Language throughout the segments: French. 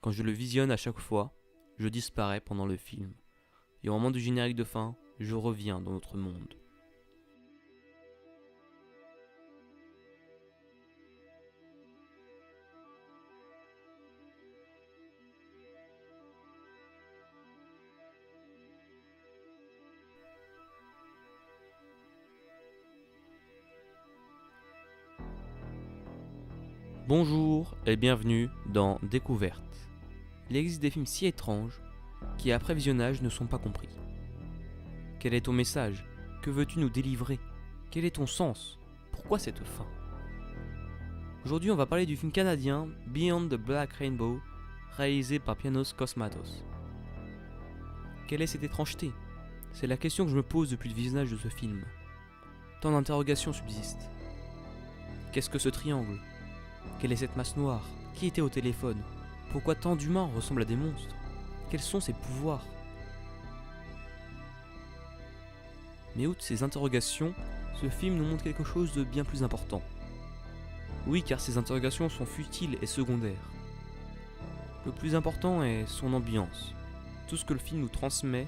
Quand je le visionne à chaque fois, je disparais pendant le film. Et au moment du générique de fin, je reviens dans notre monde. Bonjour et bienvenue dans Découverte. Il existe des films si étranges qui après visionnage ne sont pas compris. Quel est ton message? Que veux-tu nous délivrer? Quel est ton sens? Pourquoi cette fin? Aujourd'hui on va parler du film canadien Beyond the Black Rainbow, réalisé par Panos Cosmatos. Quelle est cette étrangeté? C'est la question que je me pose depuis le visionnage de ce film. Tant d'interrogations subsistent. Qu'est-ce que ce triangle? Quelle est cette masse noire? Qui était au téléphone? Pourquoi tant d'humains ressemblent à des monstres? Quels sont ses pouvoirs? Mais outre ces interrogations, ce film nous montre quelque chose de bien plus important. Oui, car ces interrogations sont futiles et secondaires. Le plus important est son ambiance. Tout ce que le film nous transmet,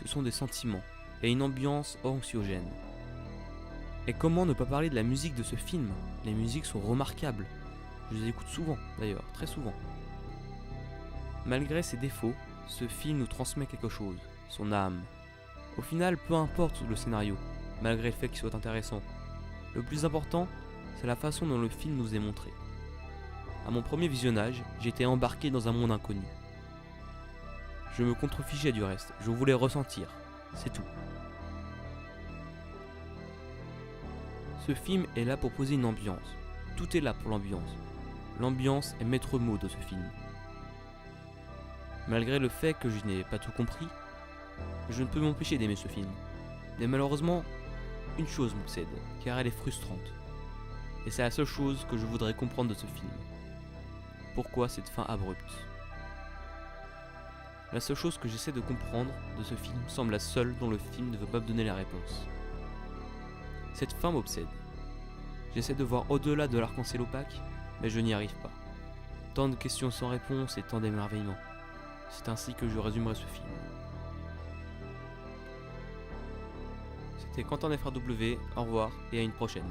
ce sont des sentiments et une ambiance anxiogène. Et comment ne pas parler de la musique de ce film? Les musiques sont remarquables. Je les écoute souvent, d'ailleurs, très souvent. Malgré ses défauts, ce film nous transmet quelque chose, son âme. Au final, peu importe le scénario, malgré le fait qu'il soit intéressant. Le plus important, c'est la façon dont le film nous est montré. À mon premier visionnage, j'étais embarqué dans un monde inconnu. Je me contrefichais du reste, je voulais ressentir, c'est tout. Ce film est là pour poser une ambiance. Tout est là pour l'ambiance. L'ambiance est maître mot de ce film. Malgré le fait que je n'ai pas tout compris, je ne peux m'empêcher d'aimer ce film. Mais malheureusement, une chose m'obsède, car elle est frustrante. Et c'est la seule chose que je voudrais comprendre de ce film. Pourquoi cette fin abrupte? La seule chose que j'essaie de comprendre de ce film semble la seule dont le film ne veut pas me donner la réponse. Cette fin m'obsède. J'essaie de voir au-delà de l'arc-en-ciel opaque, mais je n'y arrive pas. Tant de questions sans réponse et tant d'émerveillement. C'est ainsi que je résumerai ce film. C'était Quentin FRW, au revoir et à une prochaine.